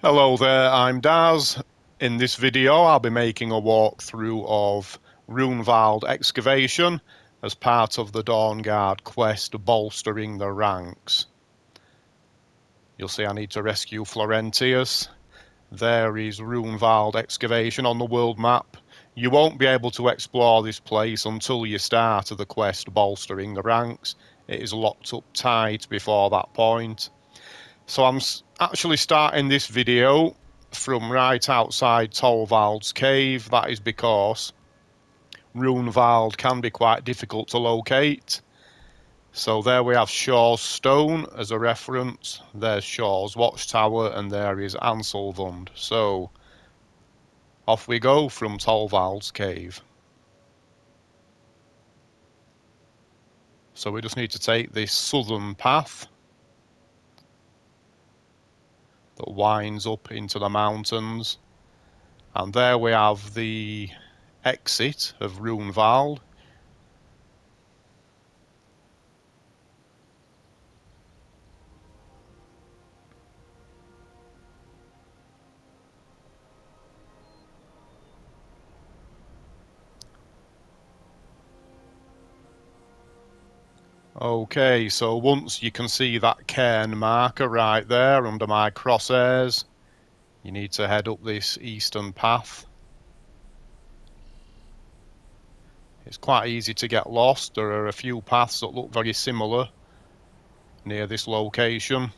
Hello there, I'm Daz. In this video I'll be making a walkthrough of Ruunvald Excavation as part of the Dawnguard quest Bolstering the Ranks. You'll see I need to rescue Florentius. There is Ruunvald Excavation on the world map. You won't be able to explore this place until you start the quest Bolstering the Ranks. It is locked up tight before that point. So I'm actually starting this video from right outside Torvald's cave. That is because Ruunvald can be quite difficult to locate. So there we have Shaw's Stone as a reference. There's Shaw's Watchtower and there is Anselvund. So off we go from Torvald's cave. So we just need to take this southern path that winds up into the mountains, and there we have the exit of Ruunvald. Okay, so once you can see that cairn marker right there under my crosshairs, you need to head up this eastern path. It's quite easy to get lost. There are a few paths that look very similar near this location.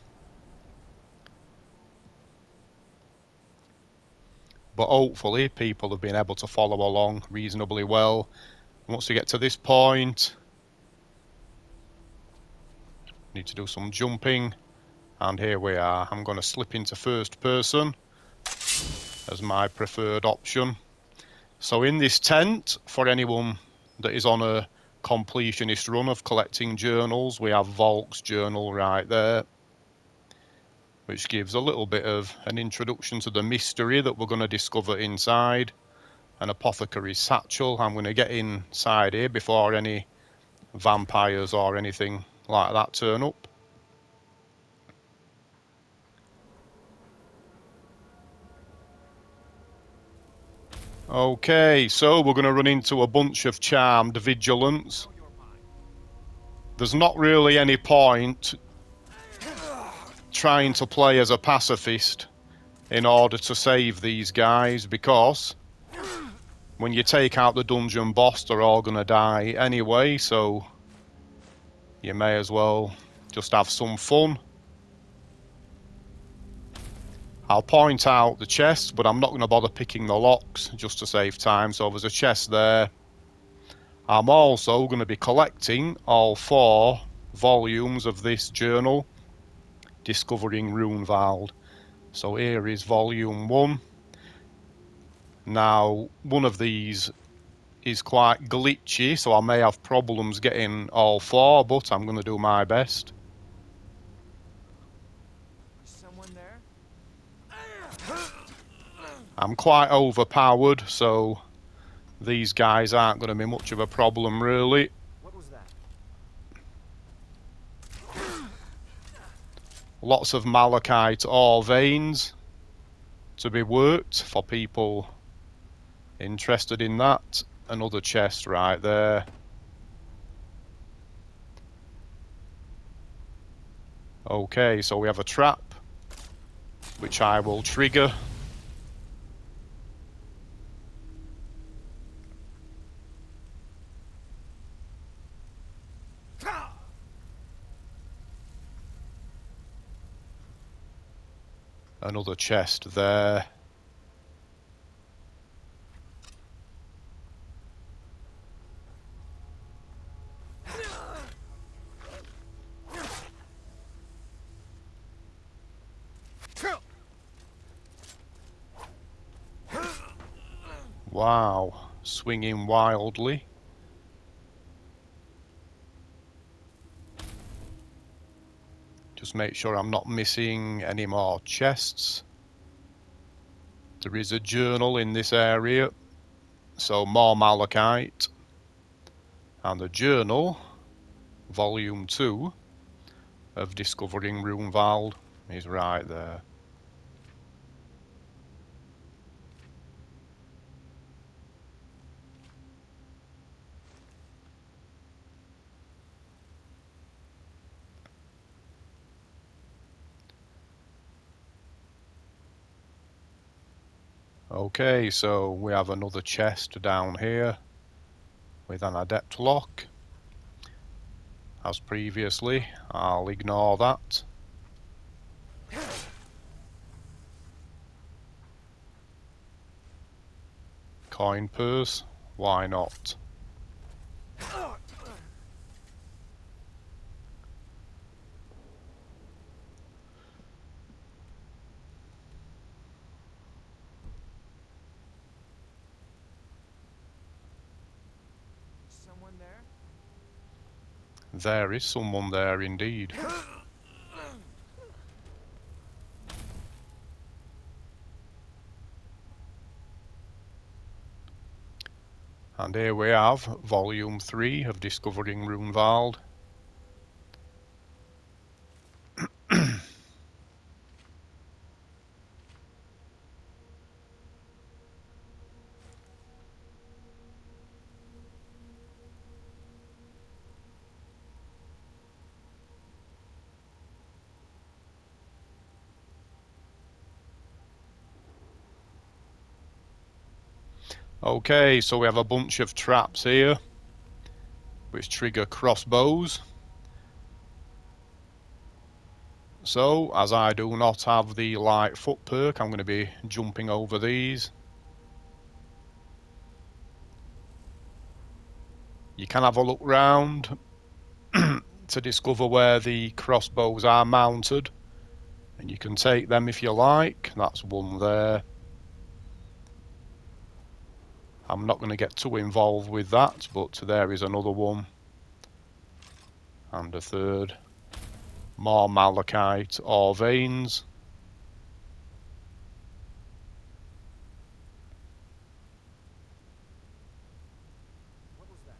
But hopefully people have been able to follow along reasonably well. Once you get to this point, need to do some jumping, and here we are. I'm going to slip into first person as my preferred option. So in this tent, for anyone that is on a completionist run of collecting journals, we have Volk's journal right there, which gives a little bit of an introduction to the mystery that we're going to discover inside. An apothecary's satchel. I'm going to get inside here before any vampires or anything like that turn up. Okay, so we're going to run into a bunch of charmed vigilants. There's not really any point trying to play as a pacifist in order to save these guys, because when you take out the dungeon boss, they're all going to die anyway, so you may as well just have some fun. I'll point out the chest, but I'm not going to bother picking the locks just to save time. So there's a chest there. I'm also going to be collecting all 4 volumes of this journal, Discovering Ruunvald. So here is volume 1. Now, one of these is quite glitchy, so I may have problems getting all 4, but I'm going to do my best. Someone there? I'm quite overpowered, so these guys aren't going to be much of a problem, really. What was that? Lots of malachite ore veins to be worked for people interested in that. Another chest right there. Okay, so we have a trap, which I will trigger. Another chest there. Wow, swinging wildly. Just make sure I'm not missing any more chests. There is a journal in this area, so more malachite. And the journal, volume 2 of Discovering Ruunvald, is right there. Okay, so we have another chest down here with an adept lock. As previously, I'll ignore that. Coin purse, why not? Someone there? There is someone there indeed. And here we have Volume 3 of Discovering Ruunvald. Okay, so we have a bunch of traps here which trigger crossbows. So, as I do not have the light foot perk, I'm going to be jumping over these. You can have a look round to discover where the crossbows are mounted, and you can take them if you like. That's one there. I'm not going to get too involved with that, but there is another one. And a third. More malachite or veins. What was that?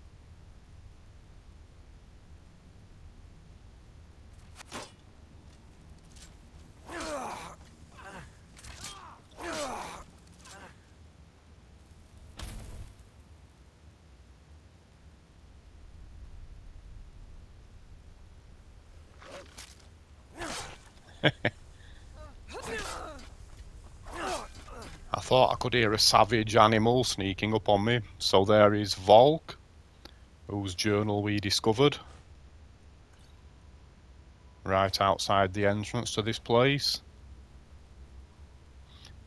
I thought I could hear a savage animal sneaking up on me. So there is Volk, whose journal we discovered right outside the entrance to this place.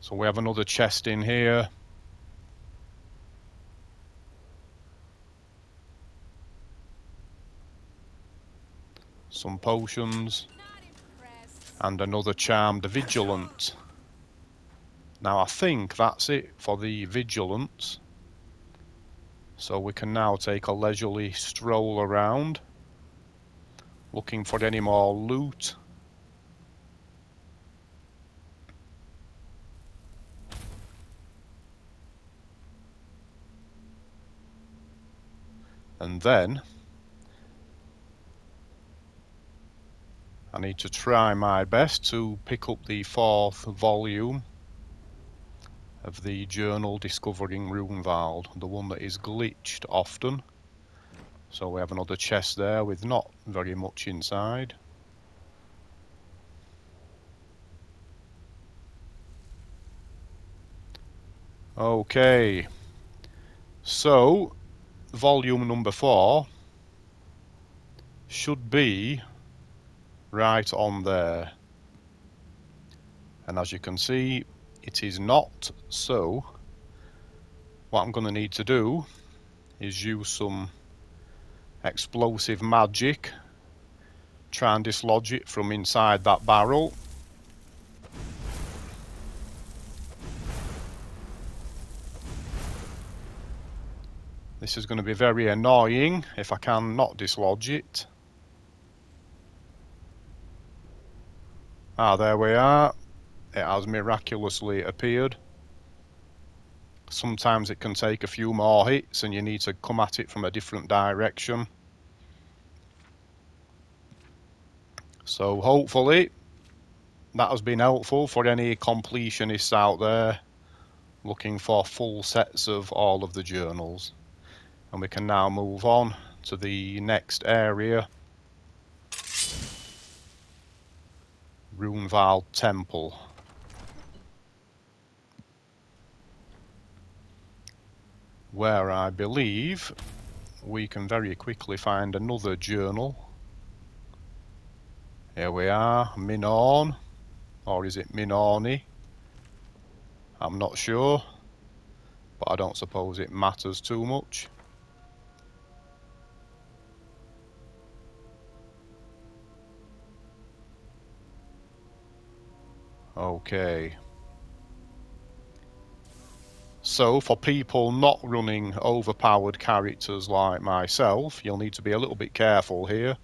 So we have another chest in here. Some potions. And another charmed vigilant. Now I think that's it for the vigilant. So we can now take a leisurely stroll around, looking for any more loot. And then I need to try my best to pick up the 4th volume of the journal Discovering Ruunvald, the one that is glitched often. So we have another chest there with not very much inside. Okay, so volume number 4 should be right on there. And as you can see, it is not, so what I'm going to need to do is use some explosive magic, try and dislodge it from inside that barrel. This is going to be very annoying if I can not dislodge it. Ah, there we are. It has miraculously appeared. Sometimes it can take a few more hits and you need to come at it from a different direction. So hopefully that has been helpful for any completionists out there looking for full sets of all of the journals. And we can now move on to the next area. Ruunvald Temple. where I believe we can very quickly find another journal. Here we are, Minorne, or is it Minorne? I'm not sure, but I don't suppose it matters too much. Okay. So, for people not running overpowered characters like myself, you'll need to be a little bit careful here.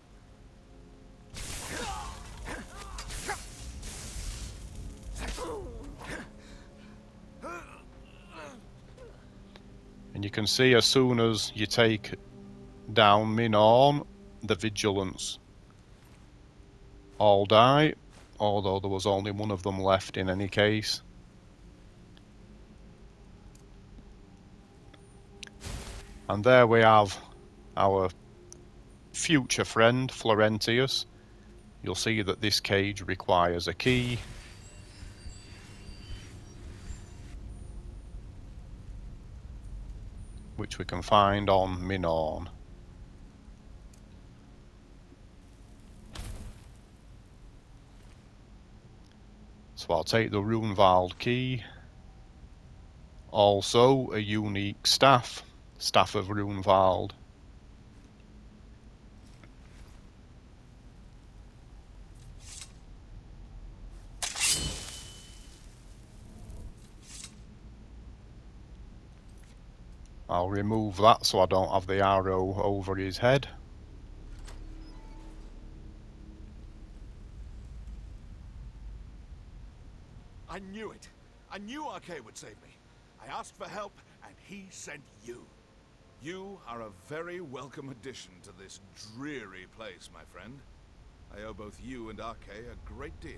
And you can see as soon as you take down Minorne, the vigilance all die, although there was only one of them left in any case. And there we have our future friend, Florentius. You'll see that this cage requires a key. Which we can find on Minorne. So I'll take the Ruunvald Key. Also a unique staff. Staff of Ruunvald. I'll remove that so I don't have the arrow over his head. I knew it. I knew RK would save me. I asked for help, and he sent you. You are a very welcome addition to this dreary place, my friend. I owe both you and RK a great deal.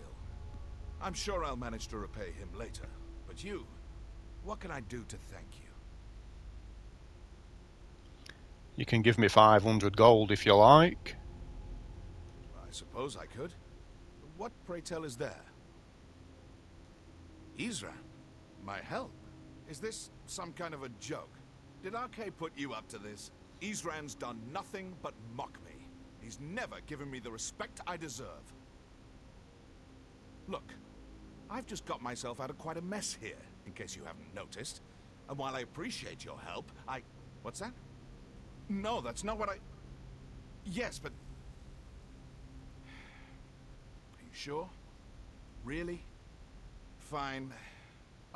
I'm sure I'll manage to repay him later. But you, what can I do to thank you? You can give me 500 gold if you like. I suppose I could. What, pray tell, is there? Isran, my help? Is this some kind of a joke? Did RK put you up to this? Isran's done nothing but mock me. He's never given me the respect I deserve. Look, I've just got myself out of quite a mess here, in case you haven't noticed. And while I appreciate your help, What's that? No, that's not what I... Yes, but... Are you sure? Really? Fine.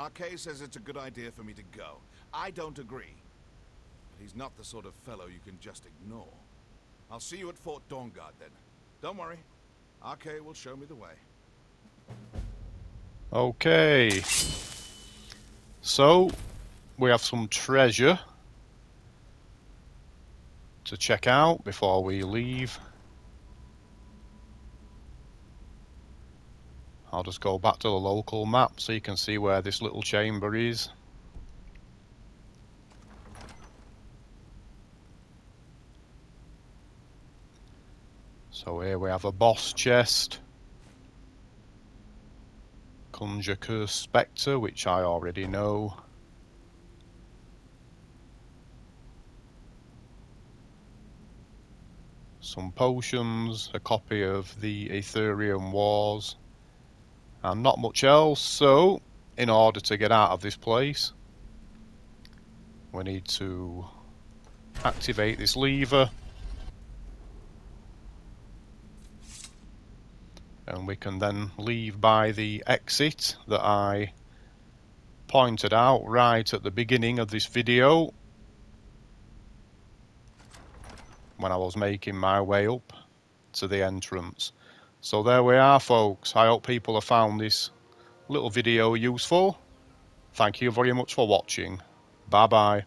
RK says it's a good idea for me to go. I don't agree. But he's not the sort of fellow you can just ignore. I'll see you at Fort Dawnguard then. Don't worry. RK will show me the way. Okay. So, we have some treasure to check out before we leave. I'll just go back to the local map so you can see where this little chamber is. So here we have a boss chest. Conjure Curse Spectre, which I already know. Some potions, a copy of the Ethereum Wars, and not much else. So, in order to get out of this place, we need to activate this lever. And we can then leave by the exit that I pointed out right at the beginning of this video when I was making my way up to the entrance. So there we are, folks. I hope people have found this little video useful. Thank you very much for watching. Bye bye.